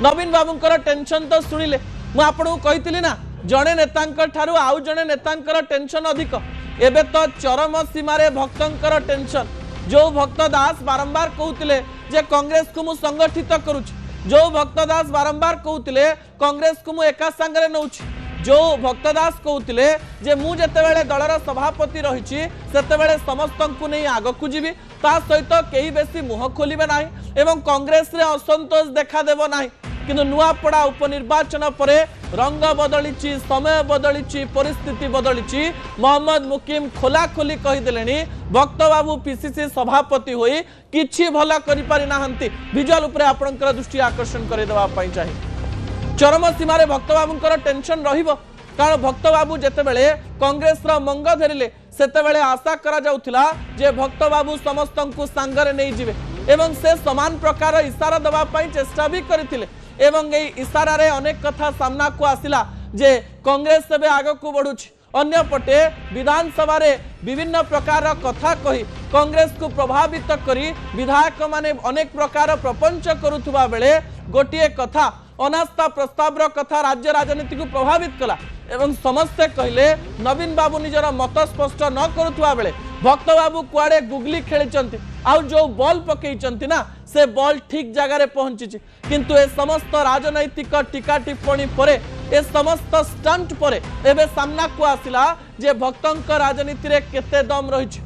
नवीन बाबूंकर tension तो शुणिले मुझे ना जड़े नेता आउ जड़े नेता टेंशन अधिक एबे तो चरम सीमार भक्तर टेंशन जो भक्त दास बारंबार कहते जे कांग्रेस को मु संगठित करुछि जो भक्त दास बारंबार कहते कांग्रेस को मु एका संगे नौछि जो भक्त दास कहते जे मु जेतेबेले दलर सभापति रही सेतेबेले समस्त को नहीं आग को जीवी ता सहित कई बेसी मुह खोलिबे नाही एवं कांग्रेस रे असंतोष देखा देबो नाही किंतु नुआपड़ा उपनिर्वाचन परे रंग बदली समय बदली परिस्थिति बदली मोहम्मद मुकीम खोला खोली कहीदेले भक्त बाबू पीसीसी सभापति होई किछि भला करि पारि नाहंती विजुअल उपरे आपनकर दृष्टि आकर्षण करे देबा पई चाहि चरम सीमार भक्त बाबूंकर टेंशन रहिबो कारण भक्त बाबू जेतेबेले कांग्रेस रो मंग धरिले सेतेबेले आशा करा जाउथिला जे भक्त बाबू समस्त को सांगरे नै जिवे एवं से समान प्रकार इशारा दबा पई चेष्टा भी करथिले एवं ए इशारा रे अनेक कथा सामना को आसिला जे कांग्रेस एबे आग को बढ़ुछि अन्य पटे विधानसभा रे विभिन्न प्रकार कथा कही कांग्रेस को प्रभावित करी विधायक माने अनेक प्रकार प्रपंच करुथुबा बेले गोटिए कथा अनास्था प्रस्ताव कथा राज्य राजनीति को प्रभावित कला एवं समस्ते कहले नवीन बाबू निजर मत स्पष्ट न करुथुबा बेले भक्त बाबू कुआड़े गुगली खेली आउ जो बॉल पकई ना से बॉल ठीक जगह रे पहुंची किंतु ए समस्त राजनैतिक टीका टिप्पणी परे ए समस्त स्टंट परे एबे सामना को आसिला जे भक्तंक राजनीति रे केते दम रही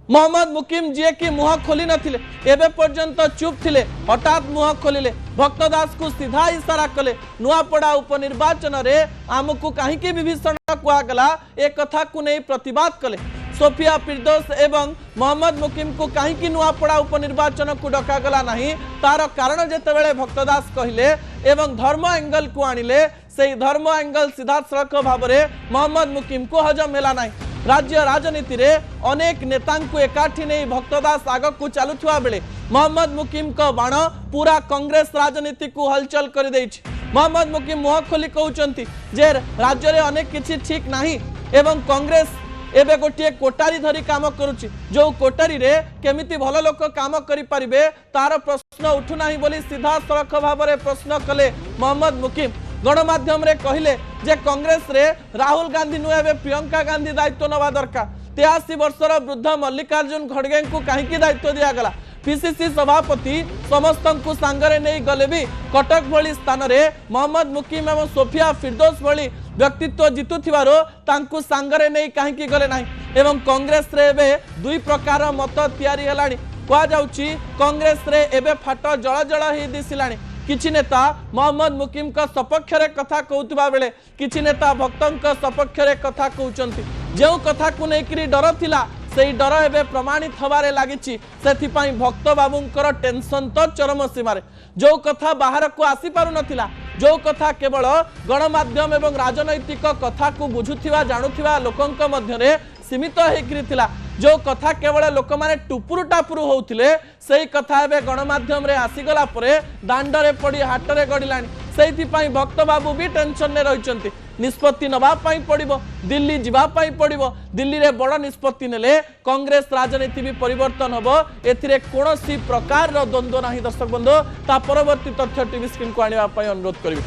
मोहम्मद मुकीम जी की मुह खोली नथिले एबे पर्यंत चुप थिले हठात मुह खोलिले भक्त दास को सीधा इशारा कले नुआपड़ा उपनिर्वाचन रे आमको कहीं विभीषण कुआगला ए कथा को नहीं प्रतिवाद कले सोफिया फिरदौस एवं मोहम्मद मुकीम को कहीं नुआपड़ा उपनिर्वाचन को डकागला नहीं तार कारण जेतेबेले भक्तदास कहले एवं धर्म एंगल को आनिले से धर्म एंगल सीधा सड़क भाव में मोहम्मद मुकीम को हजम है नहीं राज्य राजनीति रे अनेक नेता को एकाठी नहीं भक्तदास आग को चलुवा बेले मोहम्मद मुकीम का बाण पूरा कांग्रेस राजनीति को हलचल कर देछि मोहम्मद मुकीम मुह खोली कहउचंती जे राज्य रे अनेक किछि ठीक नहीं एवं कांग्रेस एबे गोटे कोटारी धरी काम करुछि जो कोटारी रे केमिति भल लोक काम करि परिबे तार प्रश्न उठु नाही बोली सीधा सड़क भाव में प्रश्न कले मोहम्मद मुकीम गणमाध्यम रे कहिले जे कांग्रेस रे राहुल गांधी नु एबे प्रियंका गांधी दायित्व नवा दरकार 83 वर्षर वृद्ध मल्लिकार्जुन खड़गे को कहीं दायित्व दिया गला पीसीसी सभापति समस्त को सांगरे नहीं गले भी कटक भली स्थान रे मोहम्मद मुकीम एवं सोफिया फिरदौस भली व्यक्तित्व जितुथिबारो तांकु सांगरे नहीं कहीं गले नहीं एवं कांग्रेस रे एबे दुई प्रकार मत तैयारी हेलानी कह जाउची कांग्रेस रे एबे फाट जळ जळ ही दिसिलानी किछि नेता मोहम्मद मुकीम का सपक्ष रे कथा कहउतबा बेले किछि नेता भक्तंक सपक्ष रे कथा कहउचंती जो कथा को लेकर डर थिला से डर एवं प्रमाणित हबारे लागिछि सेथिपाई भक्त बाबूंकर टेंशन तो चरम सीमार जो कथा बाहर को आसी पारु नथिला जो कथा केवल गणमाध्यम एवं राजनैतिक कथा को बुझुथिबा जानुथिबा लोकंक मध्यरे सीमित होइकरिथिला जो कथा केवल लोक माने टुपुरु टापुरु होउथिले सेही कथा एबे गणमाध्यम रे आसीगला परे दांडरे पड़ी हाटरे गडिलानी सेहिथिपाई भक्त बाबू भी टेंशन ने रहिचंती निष्पत्ति नबा पाई पड़िबो दिल्ली जिबा पाई पड़िबो दिल्ली रे बड़ निष्पत्ति नेले कांग्रेस राजनीति भी परिवर्तन हबो एथिरे कोनोसी प्रकार रो द्वंद्व नाही दर्शक बंधु ता परवर्ती तथ्य टीवी स्क्रीन को आनिबा पाई अनुरोध करबी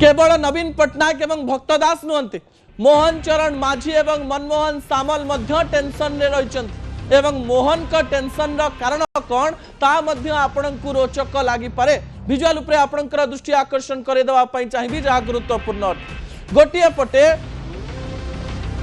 केवल नवीन पटनायक एवं भक्तदास नुहंती मोहन चरण माझी एवं मनमोहन सामल मध्य टेंशन रे रहिचंती एवं मोहन का टेंशन रो कारण कोन ता मध्य आपनकु रोचक लागि पारे विजुअल उपरे आपनकर दृष्टि आकर्षण करे देबा पई चाहिबी जा गुरुत्वपूर्ण गोटिए पटे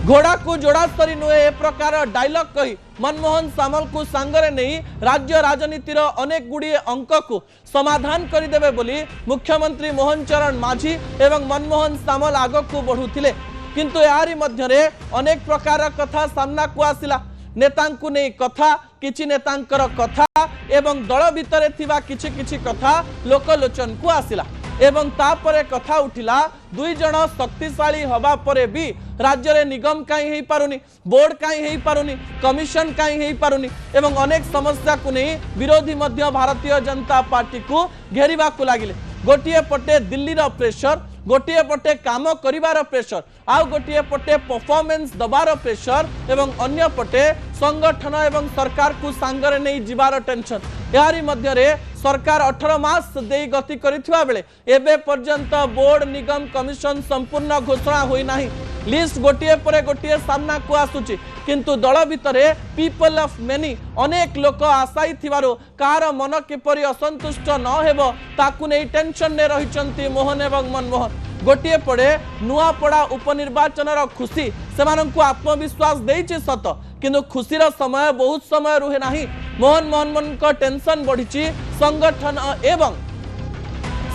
घोड़ा को जोड़ा सरी नुए ए प्रकार डायलॉग कही मनमोहन सामल को सांगरे नहीं राज्य राजनीतिर अनेक गुड़िए अंक को समाधान करदेवे बोली मुख्यमंत्री मोहन चरण माझी एवं मनमोहन सामल आग को बढ़ुथिले किंतु यारी मध्यरे अनेक प्रकार कथा सामना को आसिला नेतांकु नहीं कथा किछि नेतांकर कथा एवं दल भितरे थिबा किछि किछि कथा लोकलोचन को आसिला एवं तापरे कथा उठिला दुई जन शक्तिशाली हवा परे भी राज्य रे निगम काई हेई पारुनी बोर्ड काई हेई पारुनी कमिशन काई हेई पारुनी एवं अनेक समस्या को नहीं विरोधी मध्य भारतीय जनता पार्टी को घेरिबा को लागिले गोटिए पटे दिल्ली रो प्रेशर गोटे पटे काम करिवार प्रेशर आउ गोटे पटे परफॉर्मेंस दबार प्रेशर एवं अन्य पटे संगठन एवं सरकार को सांगरे नहीं जीवार टेंशन यारी मध्य रे सरकार 18 मास दे गति करिथिबा बेले एबे पर्यंत बोर्ड निगम कमिशन संपूर्ण घोषणा होई नाही लिस्ट गोटे परे गोटे सामना को आसुची किंतु दल भितरे पीपल ऑफ मेनी अनेक लोक आशाई थिबारो कार मन किपरि असंतुष्ट न हेबो ताकु नै टेंशन ने रहिचंती मोहन एवं मनमोहन गोटे पड़े नुआपड़ा उपनिर्वाचन खुशी से आत्मविश्वास देइछि सत किंतु खुशीर समय बहुत समय रुहे नाही मोहन मोहन को टेंशन बढ़ी संगठन एवं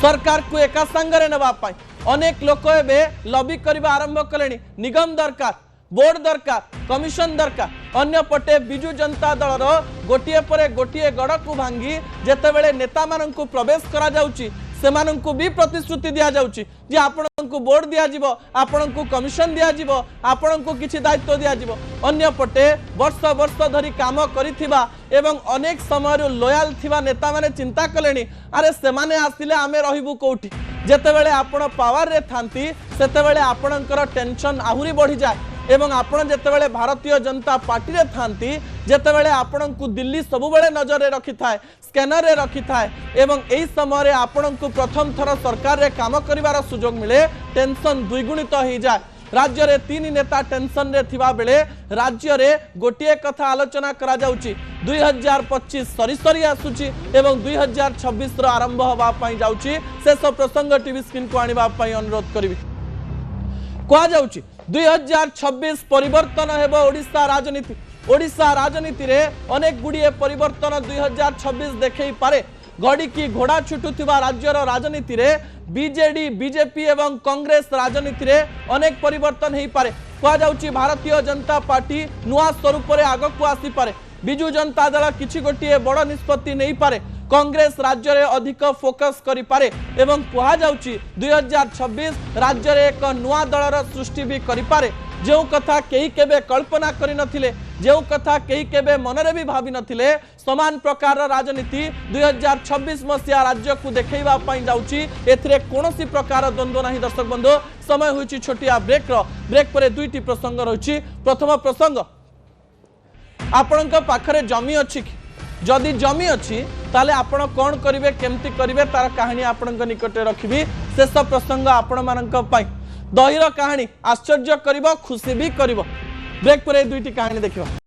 सरकार को एका संगरे नेबा पाई अनेक लोक एबे लॉबी करबा आरंभ कलेनी निगम दरकार बोर्ड दरकार कमिशन दरकार अन्य पटे बिजु जनता दल गोटे परे गोटे गड़ को भांगी जेतेबेले नेता माननकु प्रवेश करा जाउची सेमानंकु भी प्रतिश्रुति दिया जाउची जे आपनकु बोर्ड दिया जिवो आपनकु कमिशन दिया जिवो आपनकु किछि दायित्व दिया जिवो अन्य पटे वर्ष वर्ष धरी काम करिथिबा एवं अनेक समय लॉयल थिबा नेता माने चिंता कलेनी अरे सेमाने आसिले आमे रहिबु कोठी जेतेबेले आपण पावर रे थांती सेतेबेले आपनकर टेंशन आहुरी बढ़ी जाय एवं आपण जेतेबेले भारतीय जनता पार्टी रे थांती जेतेबेले आपणकु दिल्ली सबुबेले नजर रे रखि थाए स्कैनर रे रखि थाए एवं एही समय रे आपणकु प्रथम थर सरकार रे काम करिवार सुजोग मिले टेंशन द्विगुणित हो जाए राज्य रे तीन नेता टेंशन रे थिबा बेले राज्य रे गोटिए कथा आलोचना करा जाउची 2025 सरी सरी आसुची एवं 2026 रो आरंभ होबा पई जाउची शेष प्रसंग टीवी स्क्रीन को आनिबा पई अनुरोध करिवि कहा जाउची 2026 परिवर्तन हेबो ओडिशा राजनीति रे अनेक गुड़िए परिवर्तन 2026 देखै पारे घड़ी की घोड़ा छुटुथिबा राज्यर राजनीति रे बीजेडी बीजेपी एवं कांग्रेस राजनीति रे अनेक परिवर्तन हेई पारे कहा जाउची भारतीय जनता पार्टी नुआ स्वरूप रे आगो को आसी पारे बिजु जनता दल किछि गोटिए बड़ निष्पत्ति नहीं पारे कांग्रेस राज्य रे अधिक फोकस करि पारे एवं कहा जाउची 2026 राज्य रे एक नुआ दलर सृष्टि भी करि पारे जो कथा कई केबे कल्पना करि नथिले जो कथा कई केबे मनरे भी भाबी नथिले समान प्रकार राजनीति 2026 मसिया राज्य को देखैबा पई जाउची एथिरे कोनोसी प्रकार द्वंद्व नाही दर्शक बंधु समय होईची छोटिया ब्रेक परे दुईटी प्रसंग रहिची प्रथम प्रसंग आपणक पाखरे जमी अछि जदि जमी अच्छी ताले आपण कौन करिवे केमती करिवे तार कहानी आपणक निकटे रखिबी शेष प्रसंग आपण मानक पई दहीर कहानी आश्चर्य करिवो खुशी भी करिवो ब्रेक पर दुईटी कहानी देखिबा।